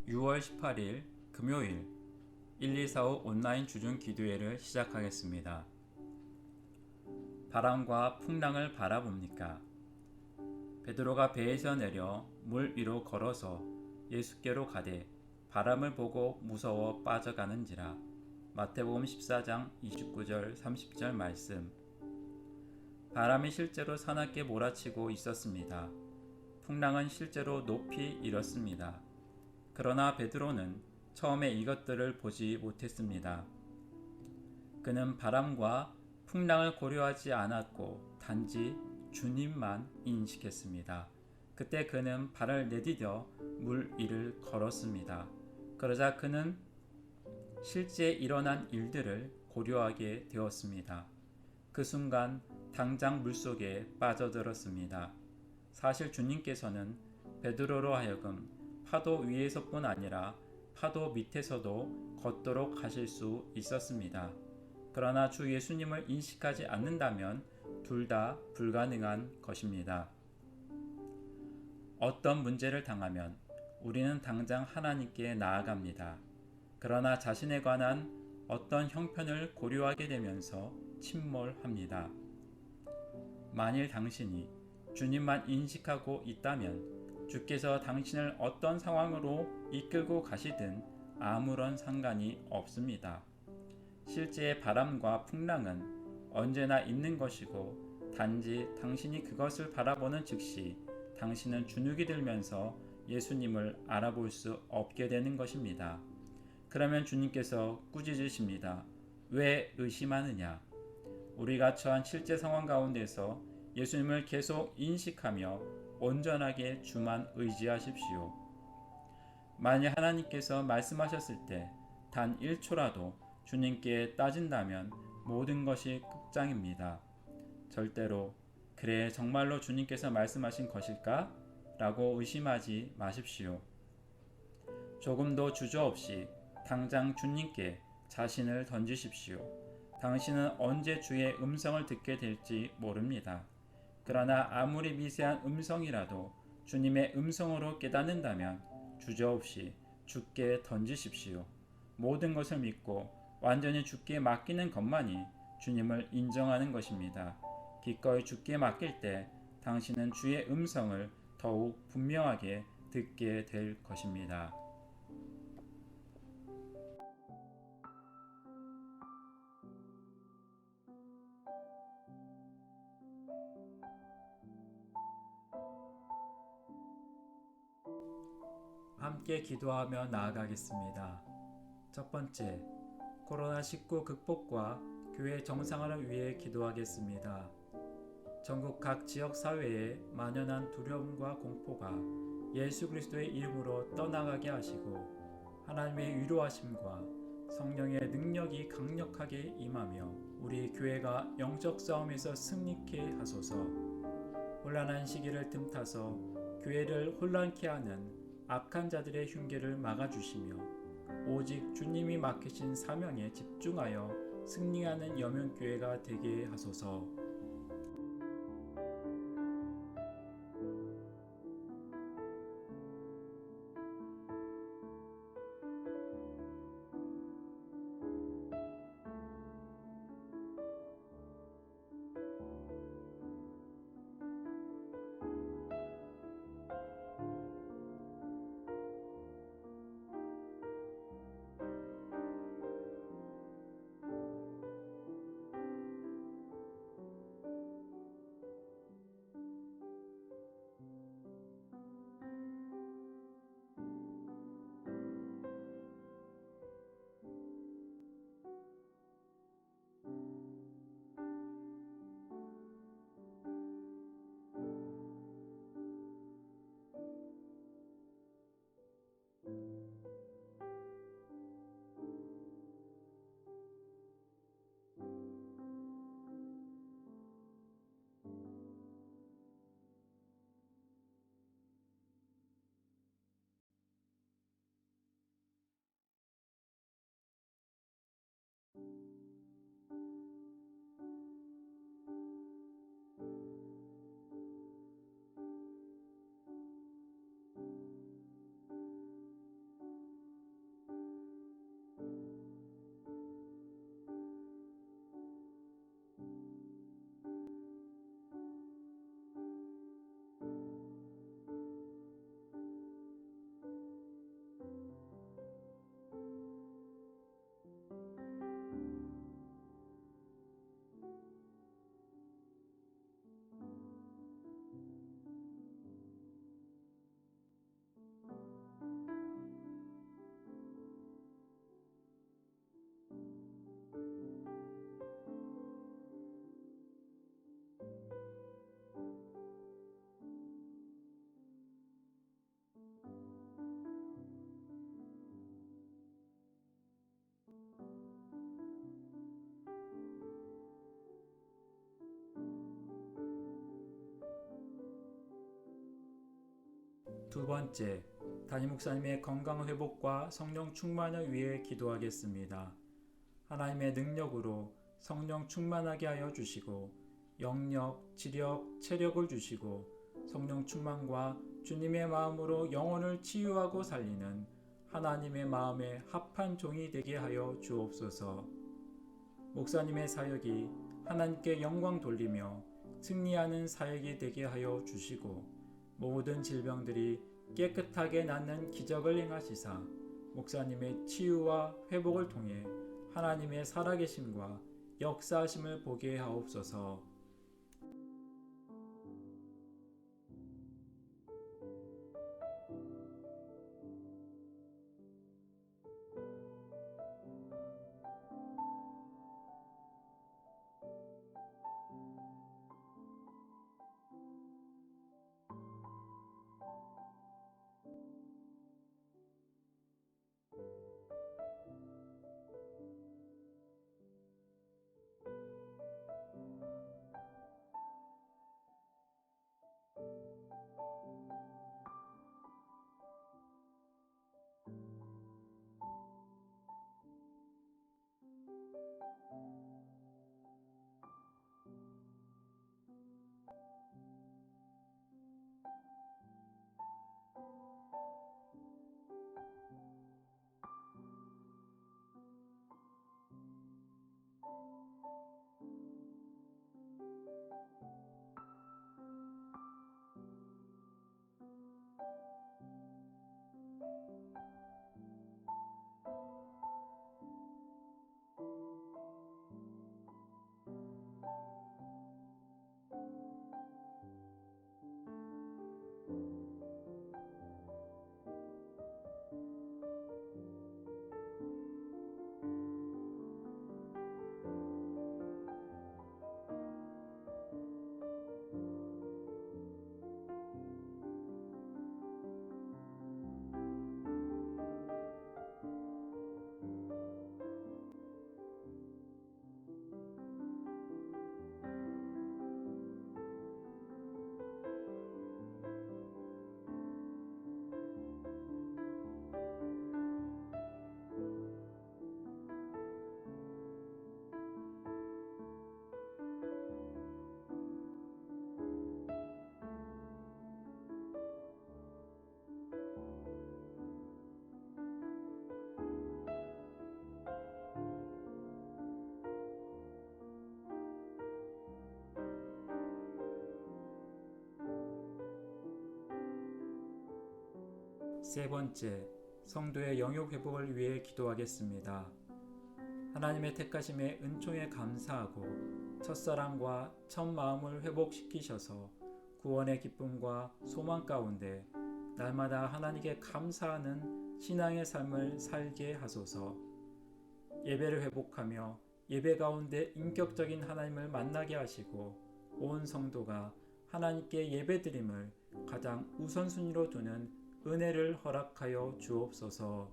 6월 18일 금요일 1245 온라인 주중 기도회를 시작하겠습니다. 바람과 풍랑을 바라봅니까? 베드로가 배에서 내려 물 위로 걸어서 예수께로 가되 바람을 보고 무서워 빠져가는지라. 마태복음 14장 29절 30절 말씀. 바람이 실제로 사납게 몰아치고 있었습니다. 풍랑은 실제로 높이 일었습니다. 그러나 베드로는 처음에 이것들을 보지 못했습니다. 그는 바람과 풍랑을 고려하지 않았고 단지 주님만 인식했습니다. 그때 그는 발을 내디뎌 물 위를 걸었습니다. 그러자 그는 실제 일어난 일들을 고려하게 되었습니다. 그 순간 당장 물속에 빠져들었습니다. 사실 주님께서는 베드로로 하여금 파도 위에서뿐 아니라 파도 밑에서도 걷도록 하실 수 있었습니다. 그러나 주 예수님을 인식하지 않는다면 둘 다 불가능한 것입니다. 어떤 문제를 당하면 우리는 당장 하나님께 나아갑니다. 그러나 자신에 관한 어떤 형편을 고려하게 되면서 침몰합니다. 만일 당신이 주님만 인식하고 있다면 주께서 당신을 어떤 상황으로 이끌고 가시든 아무런 상관이 없습니다. 실제의 바람과 풍랑은 언제나 있는 것이고 단지 당신이 그것을 바라보는 즉시 당신은 주눅이 들면서 예수님을 알아볼 수 없게 되는 것입니다. 그러면 주님께서 꾸짖으십니다. 왜 의심하느냐? 우리가 처한 실제 상황 가운데서 예수님을 계속 인식하며 온전하게 주만 의지하십시오. 만일 하나님께서 말씀하셨을 때 단 1초라도 주님께 따진다면 모든 것이 끝장입니다. 절대로 그래 정말로 주님께서 말씀하신 것일까? 라고 의심하지 마십시오. 조금도 주저없이 당장 주님께 자신을 던지십시오. 당신은 언제 주의 음성을 듣게 될지 모릅니다. 그러나 아무리 미세한 음성이라도 주님의 음성으로 깨닫는다면 주저없이 주께 던지십시오. 모든 것을 믿고 완전히 주께 맡기는 것만이 주님을 인정하는 것입니다. 기꺼이 주께 맡길 때 당신은 주의 음성을 더욱 분명하게 듣게 될 것입니다. 함께 기도하며 나아가겠습니다. 첫 번째, 코로나19 극복과 교회 정상화를 위해 기도하겠습니다. 전국 각 지역 사회에 만연한 두려움과 공포가 예수 그리스도의 이름으로 떠나가게 하시고 하나님의 위로하심과 성령의 능력이 강력하게 임하며 우리 교회가 영적 싸움에서 승리케 하소서. 혼란한 시기를 틈타서 교회를 혼란케 하는 악한 자들의 흉계를 막아주시며 오직 주님이 맡기신 사명에 집중하여 승리하는 여명교회가 되게 하소서. 두 번째, 담임 목사님의 건강 회복과 성령 충만을 위해 기도하겠습니다. 하나님의 능력으로 성령 충만하게 하여 주시고 영력, 지력, 체력을 주시고 성령 충만과 주님의 마음으로 영혼을 치유하고 살리는 하나님의 마음에 합한 종이 되게 하여 주옵소서. 목사님의 사역이 하나님께 영광 돌리며 승리하는 사역이 되게 하여 주시고 모든 질병들이 깨끗하게 낫는 기적을 행하시사 목사님의 치유와 회복을 통해 하나님의 살아계심과 역사하심을 보게 하옵소서. 세 번째, 성도의 영육 회복을 위해 기도하겠습니다. 하나님의 택하심에 은총에 감사하고 첫사랑과 첫 마음을 회복시키셔서 구원의 기쁨과 소망 가운데 날마다 하나님께 감사하는 신앙의 삶을 살게 하소서. 예배를 회복하며 예배 가운데 인격적인 하나님을 만나게 하시고 온 성도가 하나님께 예배드림을 가장 우선순위로 두는 은혜를 허락하여 주옵소서.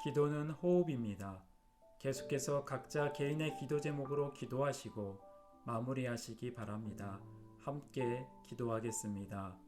기도는 호흡입니다. 계속해서 각자 개인의 기도 제목으로 기도하시고 마무리하시기 바랍니다. 함께 기도하겠습니다.